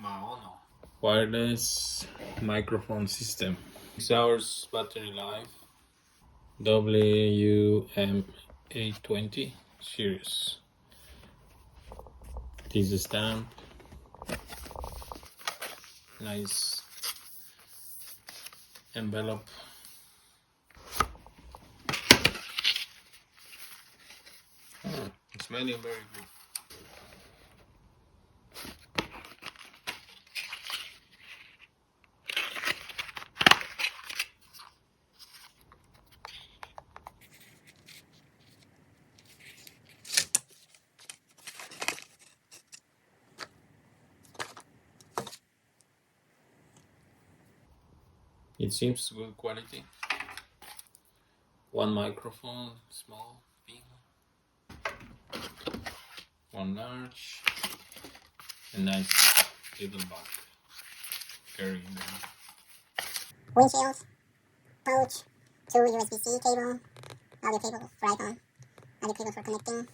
Maono wireless microphone system. 6 hours battery life. WM820 Series. This is stamp. Nice envelope. It's smelling very good. It seems good quality. One microphone, small, big. One large. A nice little bag. Carrying them. Windshield, pouch, 2 USB-C cable, audio cable for iPhone, audio cable for connecting.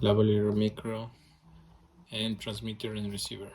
Lavalier micro and transmitter and receiver.